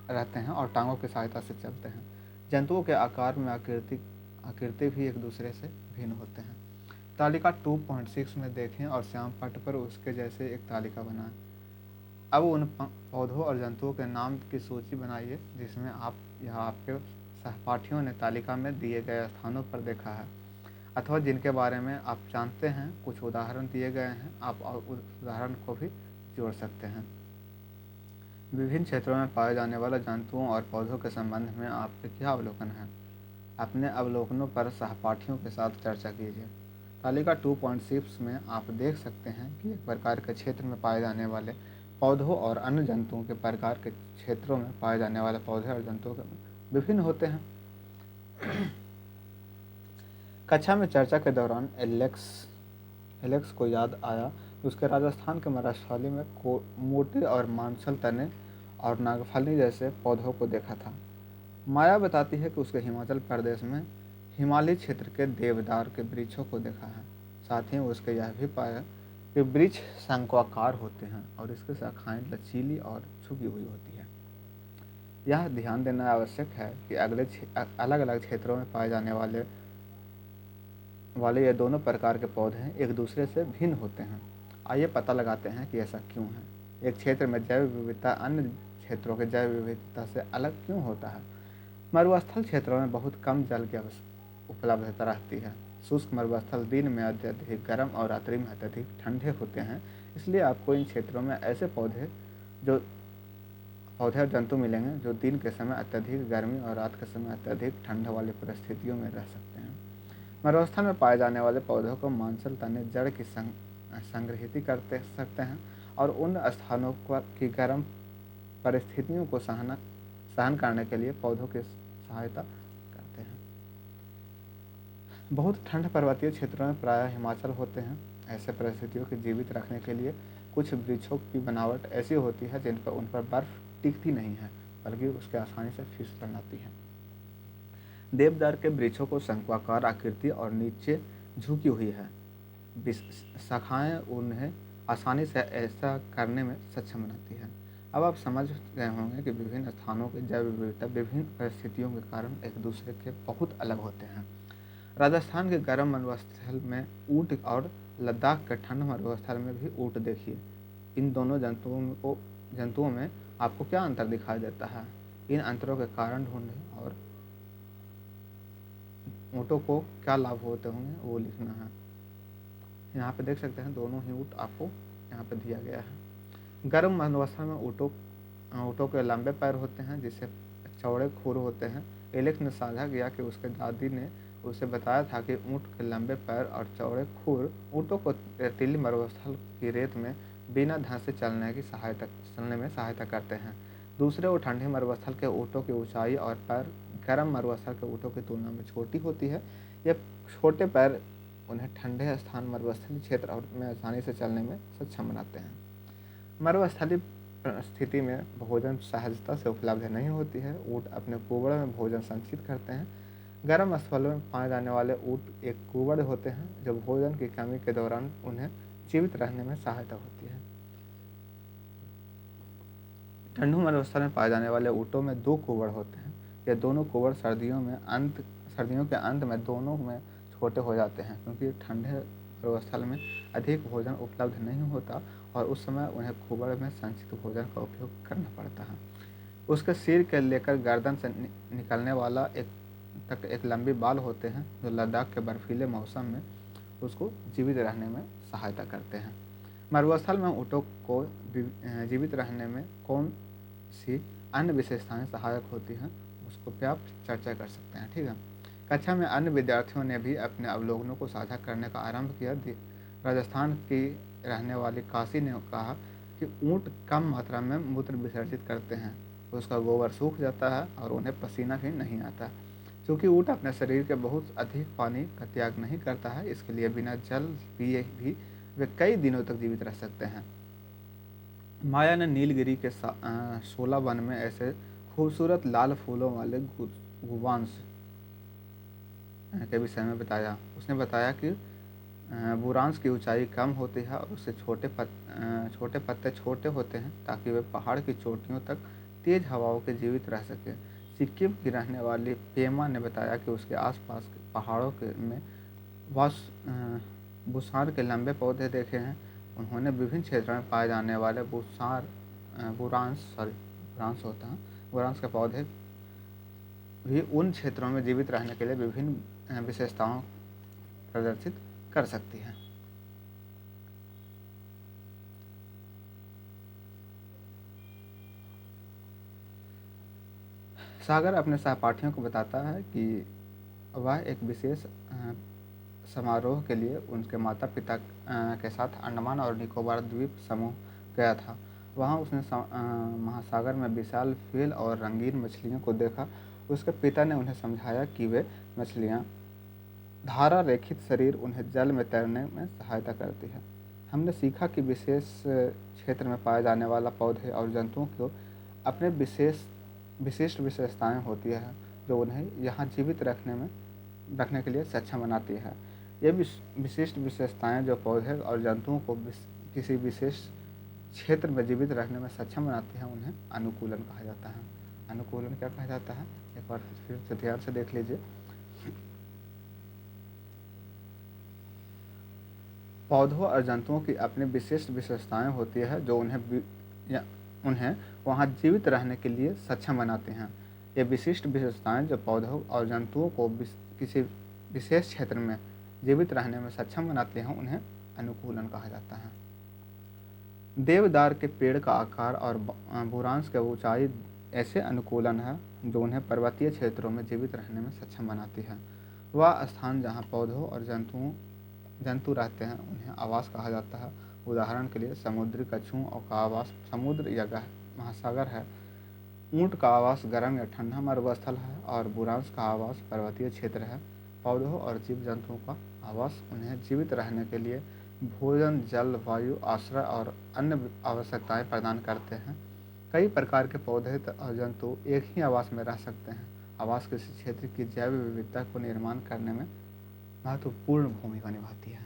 रहते हैं और टांगों की सहायता से चलते हैं। जंतुओं के आकार में आकृति भी एक दूसरे से भिन्न होते हैं। तालिका 2.6 में देखें और श्याम पट पर उसके जैसे एक तालिका बनाएं। अब उन पौधों और जंतुओं के नाम की सूची बनाइए जिसमें आपके सहपाठियों ने तालिका में दिए गए स्थानों पर देखा है अथवा जिनके बारे में आप जानते हैं। कुछ उदाहरण दिए गए हैं, आप उस उदाहरण को भी जोड़ सकते हैं। विभिन्न क्षेत्रों में पाए जाने वाले जंतुओं और पौधों के संबंध में आपके क्या अवलोकन है? अपने अवलोकनों पर सहपाठियों के साथ चर्चा कीजिए। तालिका 2.6 में आप देख सकते हैं कि एक प्रकार के क्षेत्र में पाए जाने वाले पौधों और अन्य जंतुओं के प्रकार के क्षेत्रों में पाए जाने वाले पौधे और जंतुओं के विभिन्न होते हैं। कक्षा में चर्चा के दौरान एलेक्स को याद आया कि उसके राजस्थान के मराठवाड़ी में मोटे और मांसल तने और नागफली जैसे पौधों को देखा था। माया बताती है कि उसके हिमाचल प्रदेश में हिमालयी क्षेत्र के देवदार के वृक्षों को देखा है। साथ ही उसके यह भी पाया कि वृक्ष शंक्वाकार होते हैं और इसकी शाखाएं लचीली और झुकी हुई होती है। यह ध्यान देना आवश्यक है कि अलग अलग क्षेत्रों में पाए जाने वाले ये दोनों प्रकार के पौधे एक दूसरे से भिन्न होते हैं। आइए पता लगाते हैं कि ऐसा क्यों है। एक क्षेत्र में जैव विविधता अन्य क्षेत्रों के जैव विविधता से अलग क्यों होता है। मरुस्थल क्षेत्रों में बहुत कम जल की उपलब्धता रहती है। शुष्क मरुस्थल दिन में अत्यधिक गर्म और रात्रि में अत्यधिक ठंडे होते हैं। इसलिए आपको इन क्षेत्रों में ऐसे पौधे और जंतु मिलेंगे जो दिन के समय अत्यधिक गर्मी और रात के समय अत्यधिक ठंड वाली परिस्थितियों में रह सकते हैं। मरुस्थल में पाए जाने वाले पौधों को मांसल तने जड़ की संग्रहित कर सकते हैं और उन स्थानों की गर्म परिस्थितियों को सहन करने के लिए पौधों की सहायता करते हैं। बहुत ठंड पर्वतीय क्षेत्रों में प्रायः हिमाचल होते हैं। ऐसे परिस्थितियों को जीवित रखने के लिए कुछ वृक्षों की बनावट ऐसी होती है जिन पर उन पर बर्फ टिकती नहीं है, बल्कि उसके आसानी से फिसलन आती है। देवदार के वृक्षों को शंक्वाकार आकृति और नीचे झुकी हुई है। शाखाएं उन्हें आसानी से ऐसा करने में सक्षम बनाती है। अब आप समझ गए होंगे कि विभिन्न स्थानों की जैव विविधता विभिन्न परिस्थितियों के कारण एक दूसरे के बहुत अलग होते हैं। राजस्थान के गर्म मरुस्थल में ऊंट और लद्दाख के ठंड मरुस्थल में भी ऊंट देखिए। इन दोनों जंतुओं में आपको क्या अंतर दिखाई देता है? इन अंतरों के कारण ढूंढें और ऊँटों को क्या लाभ होते होंगे वो लिखना है। यहाँ पे देख सकते हैं दोनों ही ऊँट आपको यहाँ पे दिया गया है। गर्म मरुस्थल में ऊँटों के लंबे पैर होते हैं जिससे चौड़े खुर होते हैं। एलेक्स ने साझा किया कि उसके दादी ने उसे बताया था कि ऊँट के लंबे पैर और चौड़े खुर ऊँटों को रेतीली मरुस्थल की रेत में बिना धंसे चलने में सहायता करते हैं। दूसरे और ठंडे मरुस्थल के ऊँटों की ऊंचाई और पैर गर्म मरुस्थल के ऊँटों की तुलना में छोटी होती है। ये छोटे पैर उन्हें ठंडे स्थान मरुस्थलीय क्षेत्र में आसानी से चलने में सक्षम बनाते हैं। मरुस्थलीय स्थिति में भोजन सहजता से उपलब्ध नहीं होती है। ऊँट अपने कुबड़ में भोजन संचित करते हैं। गर्म स्थलों में पाए जाने वाले ऊँट एक कुबड़ होते हैं जो भोजन की कमी के दौरान उन्हें जीवित रहने में सहायता होती है। ठंडू मरुस्थल में पाए जाने वाले ऊँटों में दो कुबड़ होते हैं। ये दोनों कुबड़ सर्दियों के अंत में दोनों में छोटे हो जाते हैं क्योंकि ठंडे मरुस्थल में अधिक भोजन उपलब्ध नहीं होता और उस समय उन्हें कुबड़ में संचित भोजन का उपयोग करना पड़ता है। उसके सिर के लेकर गर्दन से निकलने वाला एक लंबी बाल होते हैं जो लद्दाख के बर्फीले मौसम में उसको जीवित रहने में सहायता करते हैं। मरुस्थल में ऊँटों को जीवित रहने में कौन सी अन्य विशेषताएं सहायक होती हैं उसको पे आप चर्चा कर सकते हैं। ठीक है, कक्षा में अन्य विद्यार्थियों ने भी अपने अवलोकनों को साझा करने का आरंभ किया। राजस्थान की रहने वाली काशी ने कहा कि ऊँट कम मात्रा में मूत्र विसर्जित करते हैं, उसका गोबर सूख जाता है और उन्हें पसीना भी नहीं आता। क्योंकि ऊँट अपने शरीर के बहुत अधिक पानी का त्याग नहीं करता है, इसके लिए बिना जल पिए भी वे कई दिनों तक जीवित रह सकते हैं। माया ने नीलगिरी के 16 वन में ऐसे खूबसूरत लाल फूलों वाले गुवांश के विषय में बताया। उसने बताया कि बुरांश की ऊंचाई कम होती है और उससे छोटे पत्ते छोटे होते हैं ताकि वे पहाड़ की चोटियों तक तेज हवाओं के जीवित रह सके। सिक्किम की रहने वाली पेमा ने बताया कि उसके आसपास के पहाड़ों में बुसार के लंबे पौधे देखे हैं। उन्होंने विभिन्न क्षेत्रों में पाए जाने वाले बुरांश के पौधे भी उन क्षेत्रों में जीवित रहने के लिए विभिन्न विशेषताओं प्रदर्शित कर सकती है। सागर अपने सहपाठियों को बताता है कि वह एक विशेष समारोह के लिए उनके माता पिता के साथ अंडमान और निकोबार द्वीप समूह गया था। वहाँ उसने महासागर में विशाल फील और रंगीन मछलियों को देखा। उसके पिता ने उन्हें समझाया कि वे मछलियाँ धारा रेखित शरीर उन्हें जल में तैरने में सहायता करती है। हमने सीखा कि विशेष क्षेत्र में पाए जाने वाला पौधे और जंतुओं को अपने विशिष्ट विशेषताएं होती है जो उन्हें यहाँ जीवित रखने के लिए सक्षम बनाती है। ये विशिष्ट विशेषताएं जो पौधे और जंतुओं को किसी विशेष क्षेत्र में जीवित रखने में सक्षम बनाती हैं उन्हें अनुकूलन कहा जाता है। अनुकूलन क्या कहा जाता है, एक बार फिर से ध्यान से देख लीजिए। पौधों और जंतुओं की अपनी विशिष्ट विशेषताएं होती है जो उन्हें वहाँ जीवित रहने के लिए सक्षम बनाते हैं। ये विशिष्ट विशेषताएं जो पौधों और जंतुओं को किसी विशेष क्षेत्र में जीवित रहने में सक्षम बनाते हैं उन्हें अनुकूलन कहा जाता है। देवदार के पेड़ का आकार और बुरांश की ऊंचाई ऐसे अनुकूलन है जो उन्हें पर्वतीय क्षेत्रों में जीवित रहने में सक्षम बनाती है। वह स्थान जहाँ पौधों और जंतु रहते हैं उन्हें आवास कहा जाता है। उदाहरण के लिए समुद्री कछुओं का आवास समुद्र या महासागर है। ऊंट का आवास गर्म या ठंडा मरुस्थल है और बुरांश का आवास पर्वतीय क्षेत्र है। पौधों और जीव जंतुओं का आवास उन्हें जीवित रहने के लिए भोजन, जल, वायु, आश्रय और अन्य आवश्यकताएं प्रदान करते हैं। कई प्रकार के पौधे और जंतु एक ही आवास में रह सकते हैं। आवास किसी क्षेत्र की जैव विविधता को निर्माण करने में महत्वपूर्ण भूमिका निभाती है।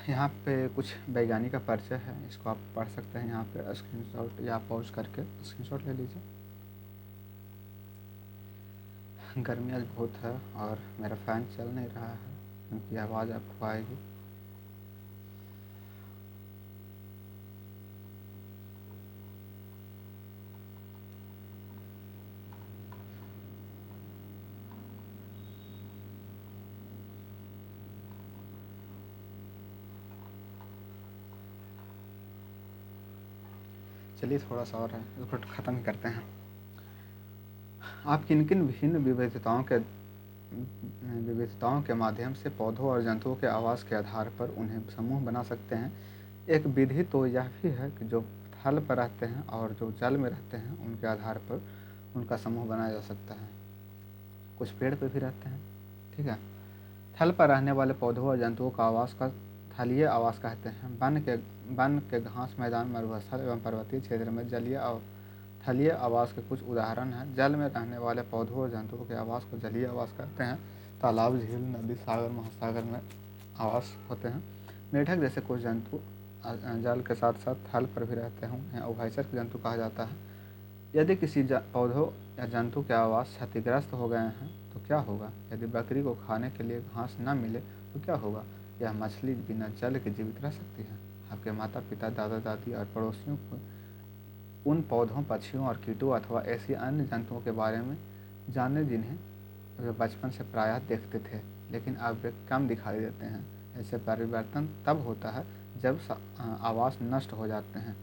यहाँ पे कुछ वैज्ञानिक का परिचय है, इसको आप पढ़ सकते हैं। यहाँ पे स्क्रीनशॉट या पॉज करके स्क्रीनशॉट ले लीजिए। गर्मी आज बहुत है और मेरा फ़ैन चल नहीं रहा है क्योंकि आवाज़ आपको आएगी। चलिए थोड़ा सा और है, इसको ख़त्म ही करते हैं। आप किन किन भिन्न विविधताओं के माध्यम से पौधों और जंतुओं के आवास के आधार पर उन्हें समूह बना सकते हैं। एक विधि तो यह भी है कि जो थल पर रहते हैं और जो जल में रहते हैं उनके आधार पर उनका समूह बनाया जा सकता है। कुछ पेड़ पर भी रहते हैं, ठीक है। थल पर रहने वाले पौधों और जंतुओं का आवास का थलीय आवास कहते हैं। वन के घास मैदान, मरुस्थल एवं पर्वतीय क्षेत्र में थलीय आवास के कुछ उदाहरण हैं। जल में रहने वाले पौधों और जंतुओं के आवास को जलीय आवास कहते हैं। तालाब, झील, नदी, सागर, महासागर में आवास होते हैं। मेढक जैसे कुछ जंतु जल के साथ साथ थल पर भी रहते हैं, उन्हें उभयचर जंतु कहा जाता है। यदि किसी पौधों या जंतु के आवास क्षतिग्रस्त हो गए हैं तो क्या होगा? यदि बकरी को खाने के लिए घास न मिले तो क्या होगा? यह मछली बिना जल के जीवित रह सकती है। आपके माता पिता, दादा दादी और पड़ोसियों को उन पौधों, पक्षियों और कीटों अथवा ऐसी अन्य जंतुओं के बारे में जाने जिन्हें वे बचपन से प्रायः देखते थे लेकिन अब वे कम दिखाई देते हैं। ऐसे परिवर्तन तब होता है जब आवास नष्ट हो जाते हैं।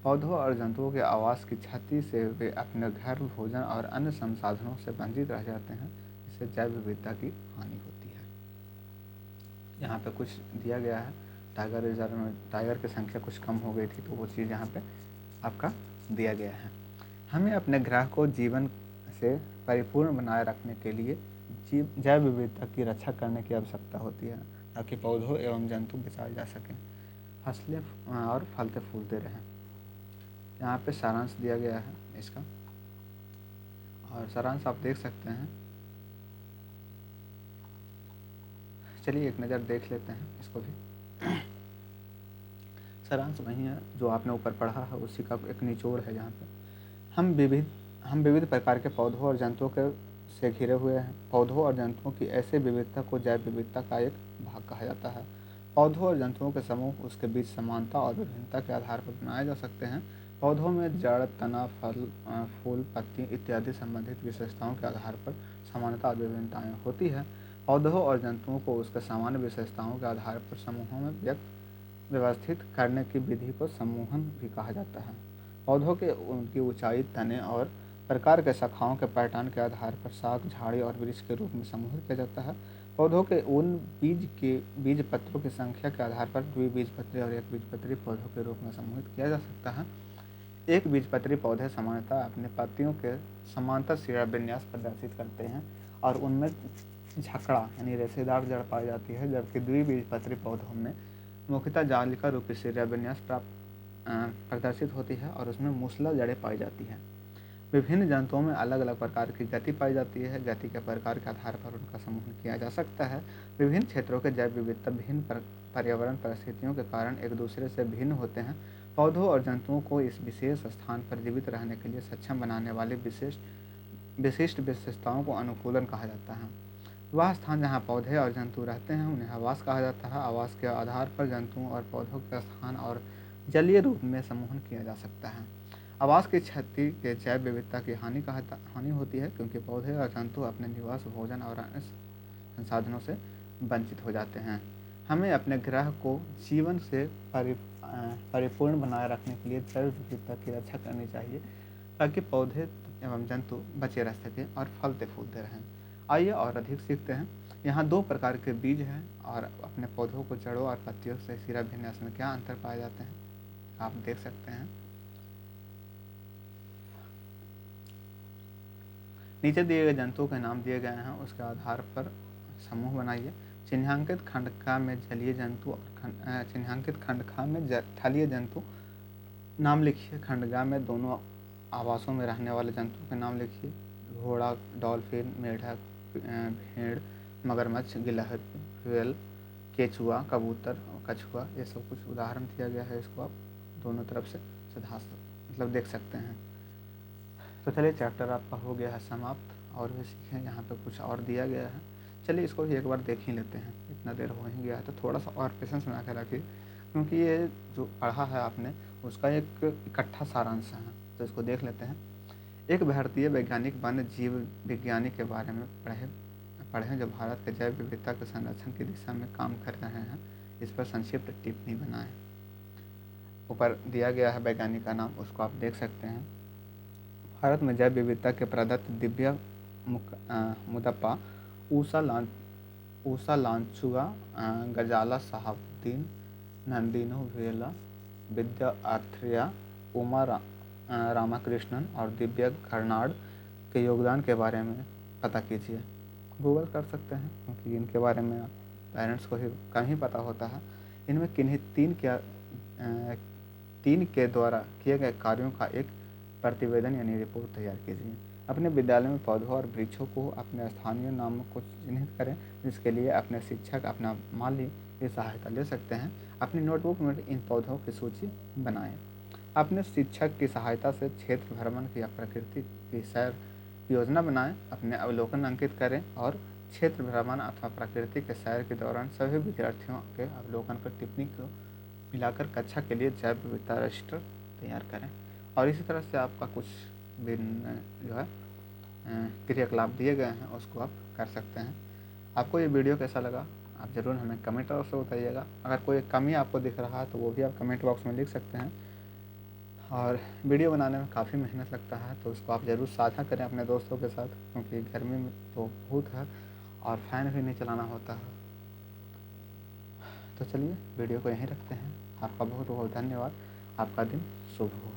पौधों और जंतुओं के आवास की क्षति से वे अपने घर, भोजन और अन्य संसाधनों से वंचित रह जाते हैं। इससे जैव विविधता की हानि होती है। यहाँ पे कुछ दिया गया है। टाइगर रिजर्व में टाइगर की संख्या कुछ कम हो गई थी तो वो चीज़ यहाँ पे आपका दिया गया है। हमें अपने ग्रह को जीवन से परिपूर्ण बनाए रखने के लिए जैव विविधता की रक्षा करने की आवश्यकता होती है ताकि पौधों एवं जंतु बचाए जा सकें, फसलें और फलते फूलते रहें। यहाँ पे सारांश दिया गया है इसका, और सारांश आप देख सकते हैं। चलिए एक नज़र देख लेते हैं इसको भी। सारांश वही है जो आपने ऊपर पढ़ा है, उसी का एक निचोड़ है। जहाँ पे हम विविध प्रकार के पौधों और जंतुओं के से घिरे हुए हैं। पौधों और जंतुओं की ऐसे विविधता को जैव विविधता का एक भाग कहा जाता है। पौधों और जंतुओं के समूह उसके बीच समानता और विभिन्नता के आधार पर बनाए जा सकते हैं। पौधों में जड़, तना, फल, फूल, पत्ती इत्यादि संबंधित विशेषताओं के आधार पर समानता और विभिन्नताएं होती है। पौधों और जंतुओं को उसके सामान्य विशेषताओं के आधार पर समूहों में व्यवस्थित करने की विधि को समूहन भी कहा जाता है। पौधों के उनकी ऊंचाई, तने और प्रकार के शाखाओं के पैटर्न के आधार पर शाख, झाड़ी और वृक्ष के रूप में समूहित किया जाता है। पौधों के उन बीज पत्रों की संख्या के आधार पर द्विबीजपत्री और एक बीजपत्री पौधों के रूप में समूहित किया जा सकता है। एक बीजपत्री पौधे सामान्यतः अपने पत्तियों के समांतर शिरा विन्यास प्रदर्शित करते हैं और उनमें झकड़ा यानी रेशेदार जड़ पाई जाती है, जबकि द्विबीजपत्री पौधों में मुख्यतः जालिका रूपी शिरा विन्यास प्रदर्शित होती है और उसमें मूसला जड़ें पाई जाती हैं। विभिन्न जंतुओं में अलग अलग प्रकार की गति पाई जाती है। गति के प्रकार के आधार पर उनका समूहन किया जा सकता है। विभिन्न क्षेत्रों के जैव विविधता भिन्न पर्यावरण परिस्थितियों के कारण एक दूसरे से भिन्न होते हैं। पौधों और जंतुओं को इस विशेष स्थान पर जीवित रहने के लिए सक्षम बनाने वाली विशिष्ट विशेषताओं को अनुकूलन कहा जाता है। वह स्थान जहाँ पौधे और जंतु रहते हैं उन्हें आवास कहा जाता है। आवास के आधार पर जंतुओं और पौधों के स्थान और जलीय रूप में समूहन किया जा सकता है। आवास की क्षति के जैव विविधता की हानि होती है, क्योंकि पौधे और जंतु अपने निवास, भोजन और अन्य संसाधनों से वंचित हो जाते हैं। हमें अपने ग्रह को जीवन से परिपूर्ण बनाए रखने के लिए जैव विविधता की रक्षा करनी चाहिए, ताकि पौधे एवं जंतु बचे रह सकें और फलते फूलते रहें। आइए और अधिक सीखते हैं। यहाँ 2 प्रकार के बीज हैं और अपने पौधों को जड़ों और पत्तियों से सिरा विन्यास में क्या अंतर पाए जाते हैं आप देख सकते हैं। नीचे दिए गए जंतुओं के नाम दिए गए हैं, उसके आधार पर समूह बनाइए। चिन्हांकित खंडका में जलीय जंतु और चिन्हांकित खंडका में थलीय जंतु नाम लिखिए। खंडगा में दोनों आवासों में रहने वाले जंतुओं के नाम लिखिए। घोड़ा, डॉल्फिन, मेढक, भेड़, मगरमच्छ, गिलहरी, व्हेल, केचुआ, कबूतर और कछुआ, ये सब कुछ उदाहरण दिया गया है। इसको आप दोनों तरफ से मतलब देख सकते हैं। तो चलिए, चैप्टर आपका हो गया है समाप्त। और भी सीखें, यहाँ पे कुछ और दिया गया है। चलिए इसको एक बार देख ही लेते हैं, इतना देर हो ही गया है तो थोड़ा सा और पेशेंस बना के रखिए, क्योंकि ये जो पढ़ा है आपने उसका एक इकट्ठा सारांश है। तो इसको देख लेते हैं। एक भारतीय वैज्ञानिक वन्य जीव विज्ञानी के बारे में पढ़ें जो भारत के जैव विविधता के संरक्षण की दिशा में काम कर रहे हैं। इस पर संक्षिप्त टिप्पणी बनाएं। ऊपर दिया गया है वैज्ञानिक का नाम, उसको आप देख सकते हैं। भारत में जैव विविधता के प्रदत्त दिव्या मुदप्पा, ऊषा लांचुआ, गजाला साहबुद्दीन, नंदिनो वेला, विद्या आथ्रेया, उमा रामाकृष्णन और दिव्या कर्नाड के योगदान के बारे में पता कीजिए। गूगल कर सकते हैं, क्योंकि इनके बारे में पेरेंट्स को ही कम ही पता होता है। इनमें किन्हीं तीन के द्वारा किए गए कार्यों का एक प्रतिवेदन यानी रिपोर्ट तैयार कीजिए। अपने विद्यालय में पौधों और वृक्षों को अपने स्थानीय नामों को चिन्हित करें, जिसके लिए अपने शिक्षक, अपना माली की सहायता ले सकते हैं। अपनी नोटबुक में इन पौधों की सूची बनाएं। अपने शिक्षक की सहायता से क्षेत्र भ्रमण या प्रकृति की सैर योजना बनाएं। अपने अवलोकन अंकित करें और क्षेत्र भ्रमण अथवा प्रकृति के सैर के दौरान सभी विद्यार्थियों के अवलोकन पर टिप्पणी को मिलाकर कक्षा के लिए जैव विविधता रजिस्टर तैयार करें। और इसी तरह से आपका कुछ जो है क्रियाकलाप दिए गए हैं, उसको आप कर सकते हैं। आपको ये वीडियो कैसा लगा आप ज़रूर हमें कमेंट बॉक्स में बताइएगा। अगर कोई कमी आपको दिख रहा है तो वो भी आप कमेंट बॉक्स में लिख सकते हैं। और वीडियो बनाने में काफ़ी मेहनत लगता है, तो उसको आप ज़रूर साझा करें अपने दोस्तों के साथ, क्योंकि गर्मी में तो बहुत है और फैन भी नहीं चलाना होता है। तो चलिए वीडियो को यहीं रखते हैं। आपका बहुत बहुत धन्यवाद। आपका दिन शुभ हो।